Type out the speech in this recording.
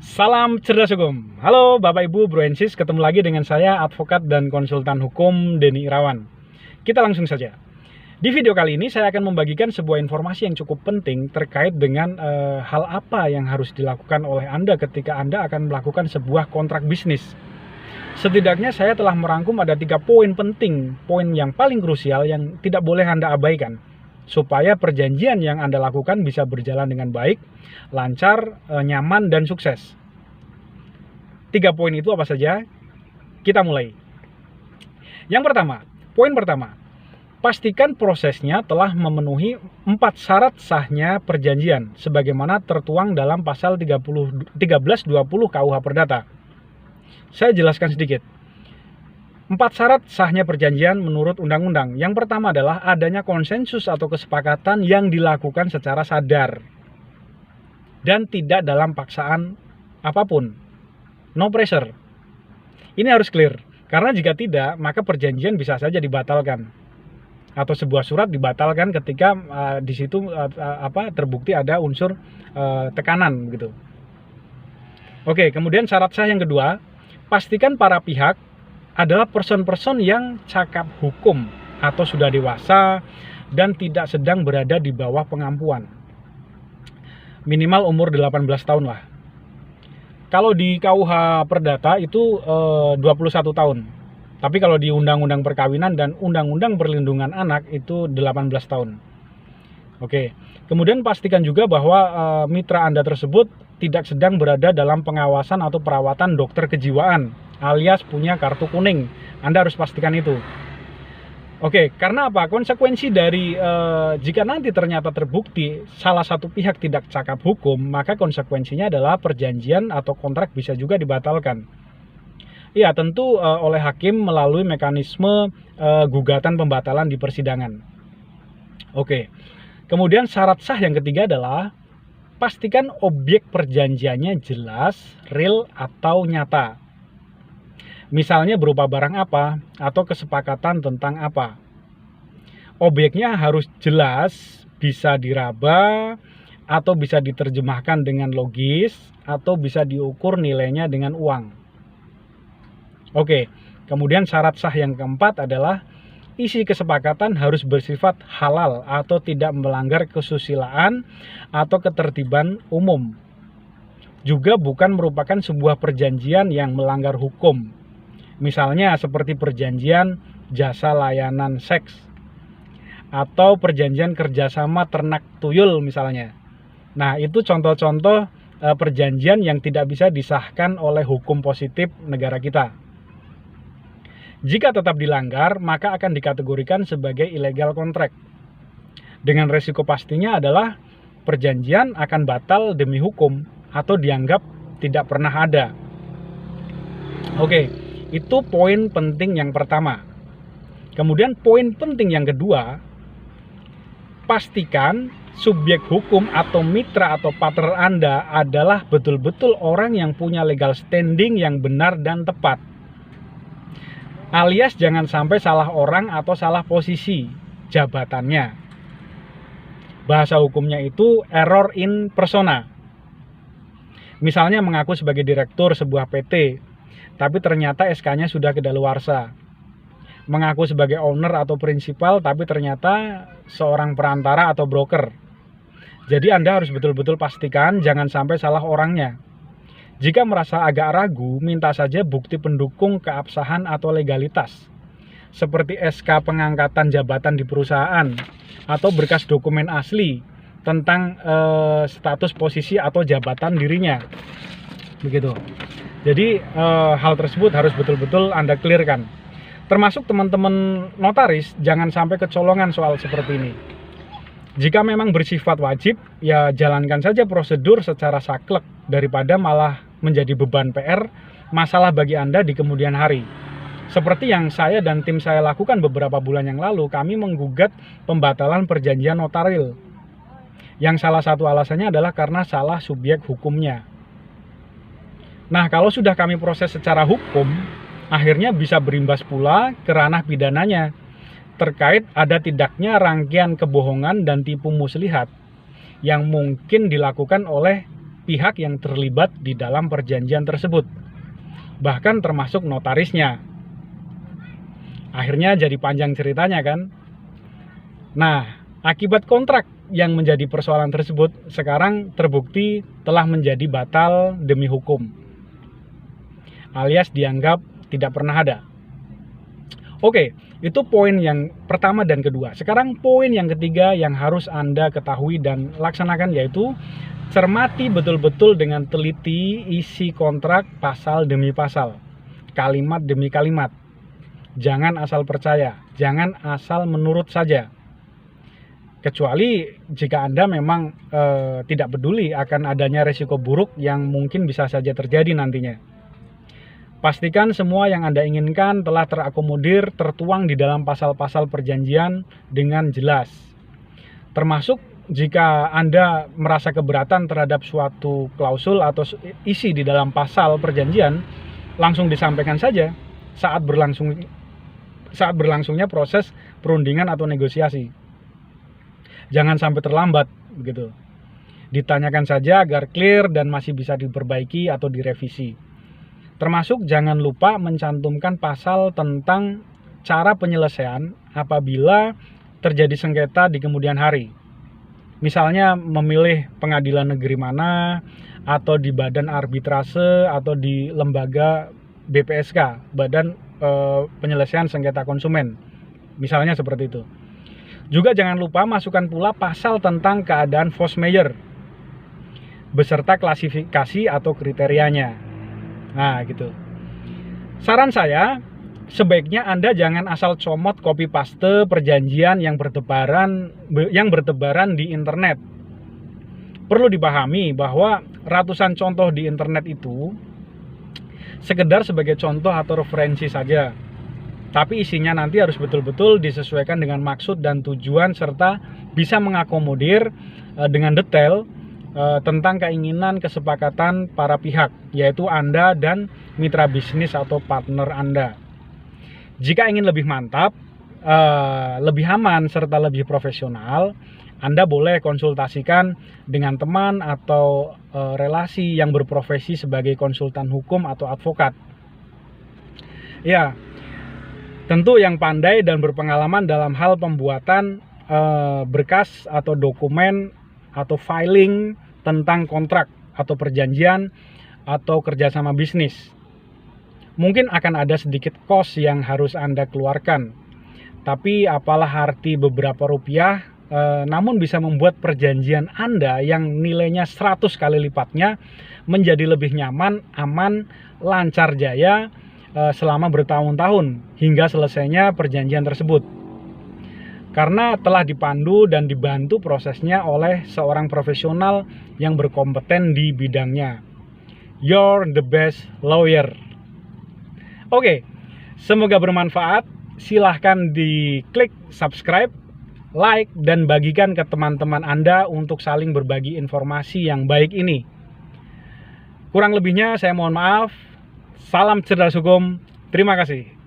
Salam cerdas hukum. Halo Bapak Ibu Bro and Sis, ketemu lagi dengan saya advokat dan konsultan hukum Denny Irawan. Kita langsung saja. Di video kali ini saya akan membagikan sebuah informasi yang cukup penting terkait dengan hal apa yang harus dilakukan oleh Anda ketika Anda akan melakukan sebuah kontrak bisnis. Setidaknya saya telah merangkum ada 3 poin penting, poin yang paling krusial yang tidak boleh Anda abaikan, supaya perjanjian yang Anda lakukan bisa berjalan dengan baik, lancar, nyaman, dan sukses. 3 poin itu apa saja? Kita mulai. Yang pertama, poin pertama, pastikan prosesnya telah memenuhi 4 syarat sahnya perjanjian, sebagaimana tertuang dalam pasal 1320 KUH Perdata. Saya jelaskan sedikit. 4 syarat sahnya perjanjian menurut undang-undang. Yang pertama adalah adanya konsensus atau kesepakatan yang dilakukan secara sadar dan tidak dalam paksaan apapun. No pressure. Ini harus clear, karena jika tidak, maka perjanjian bisa saja dibatalkan atau sebuah surat dibatalkan ketika di situ terbukti ada unsur tekanan gitu. Oke, kemudian syarat sah yang kedua, pastikan para pihak adalah person-person yang cakap hukum atau sudah dewasa dan tidak sedang berada di bawah pengampuan. Minimal umur 18 tahun lah. Kalau di KUH Perdata itu 21 tahun. Tapi kalau di Undang-Undang Perkawinan dan Undang-Undang Perlindungan Anak itu 18 tahun. Oke. Kemudian pastikan juga bahwa mitra Anda tersebut tidak sedang berada dalam pengawasan atau perawatan dokter kejiwaan alias punya kartu kuning. Anda harus pastikan itu. Oke, karena apa? Konsekuensi dari jika nanti ternyata terbukti salah satu pihak tidak cakap hukum, maka konsekuensinya adalah perjanjian atau kontrak bisa juga dibatalkan. Ya, tentu oleh hakim melalui mekanisme gugatan pembatalan di persidangan. Oke, kemudian syarat sah yang ketiga adalah pastikan objek perjanjiannya jelas, real, atau nyata. Misalnya berupa barang apa atau kesepakatan tentang apa. Objeknya harus jelas, bisa diraba, atau bisa diterjemahkan dengan logis, atau bisa diukur nilainya dengan uang. Oke, kemudian syarat sah yang keempat adalah isi kesepakatan harus bersifat halal atau tidak melanggar kesusilaan atau ketertiban umum. Juga bukan merupakan sebuah perjanjian yang melanggar hukum. Misalnya seperti perjanjian jasa layanan seks atau perjanjian kerjasama ternak tuyul misalnya. Nah, itu contoh-contoh perjanjian yang tidak bisa disahkan oleh hukum positif negara kita. Jika tetap dilanggar, maka akan dikategorikan sebagai illegal contract. Dengan resiko pastinya adalah perjanjian akan batal demi hukum atau dianggap tidak pernah ada. Oke. Itu poin penting yang pertama. Kemudian poin penting yang kedua, pastikan subjek hukum atau mitra atau partner Anda adalah betul-betul orang yang punya legal standing yang benar dan tepat. Alias jangan sampai salah orang atau salah posisi jabatannya. Bahasa hukumnya itu error in persona. Misalnya mengaku sebagai direktur sebuah PT, tapi ternyata SK-nya sudah kedaluarsa. Mengaku sebagai owner atau prinsipal, tapi ternyata seorang perantara atau broker. Jadi Anda harus betul-betul pastikan jangan sampai salah orangnya. Jika merasa agak ragu, minta saja bukti pendukung keabsahan atau legalitas, seperti SK pengangkatan jabatan di perusahaan, atau berkas dokumen asli tentang status posisi atau jabatan dirinya. Begitu. Jadi hal tersebut harus betul-betul Anda clearkan. Termasuk teman-teman notaris, jangan sampai kecolongan soal seperti ini. Jika memang bersifat wajib, ya jalankan saja prosedur secara saklek daripada malah menjadi beban PR, masalah bagi Anda di kemudian hari. Seperti yang saya dan tim saya lakukan beberapa bulan yang lalu, kami menggugat pembatalan perjanjian notaril. Yang salah satu alasannya adalah karena salah subjek hukumnya. Nah, kalau sudah kami proses secara hukum, akhirnya bisa berimbas pula ke ranah pidananya, terkait ada tidaknya rangkaian kebohongan dan tipu muslihat yang mungkin dilakukan oleh pihak yang terlibat di dalam perjanjian tersebut, bahkan termasuk notarisnya. Akhirnya jadi panjang ceritanya kan. Nah, akibat kontrak yang menjadi persoalan tersebut sekarang terbukti telah menjadi batal demi hukum, alias dianggap tidak pernah ada. Oke, itu poin yang pertama dan kedua. Sekarang poin yang ketiga yang harus Anda ketahui dan laksanakan, yaitu cermati betul-betul dengan teliti isi kontrak pasal demi pasal, kalimat demi kalimat. Jangan asal percaya, jangan asal menurut saja. Kecuali jika Anda memang tidak peduli akan adanya resiko buruk yang mungkin bisa saja terjadi nantinya. Pastikan semua yang Anda inginkan telah terakomodir, tertuang di dalam pasal-pasal perjanjian dengan jelas. Termasuk jika Anda merasa keberatan terhadap suatu klausul atau isi di dalam pasal perjanjian, langsung disampaikan saja saat berlangsungnya proses perundingan atau negosiasi. Jangan sampai terlambat begitu. Ditanyakan saja agar clear dan masih bisa diperbaiki atau direvisi. Termasuk jangan lupa mencantumkan pasal tentang cara penyelesaian apabila terjadi sengketa di kemudian hari. Misalnya memilih pengadilan negeri mana, atau di badan arbitrase, atau di lembaga BPSK, Badan Penyelesaian Sengketa Konsumen. Misalnya seperti itu. Juga jangan lupa masukkan pula pasal tentang keadaan force majeure beserta klasifikasi atau kriterianya. Nah gitu. Saran saya, sebaiknya Anda jangan asal comot copy paste perjanjian yang bertebaran di internet. Perlu dipahami bahwa ratusan contoh di internet itu sekedar sebagai contoh atau referensi saja. Tapi isinya nanti harus betul-betul disesuaikan dengan maksud dan tujuan serta bisa mengakomodir dengan detail tentang keinginan kesepakatan para pihak, yaitu Anda dan mitra bisnis atau partner Anda. Jika ingin lebih mantap, lebih aman, serta lebih profesional, Anda boleh konsultasikan dengan teman atau relasi yang berprofesi sebagai konsultan hukum atau advokat. Ya, tentu yang pandai dan berpengalaman dalam hal pembuatan berkas atau dokumen atau filing tentang kontrak atau perjanjian atau kerjasama bisnis. Mungkin akan ada sedikit cost yang harus Anda keluarkan, tapi apalah arti beberapa rupiah, namun bisa membuat perjanjian Anda yang nilainya 100 kali lipatnya menjadi lebih nyaman, aman, lancar jaya selama bertahun-tahun hingga selesainya perjanjian tersebut. Karena telah dipandu dan dibantu prosesnya oleh seorang profesional yang berkompeten di bidangnya. You're the best lawyer. Oke, semoga bermanfaat. Silahkan diklik subscribe, like, dan bagikan ke teman-teman Anda untuk saling berbagi informasi yang baik ini. Kurang lebihnya saya mohon maaf. Salam cerdas hukum. Terima kasih.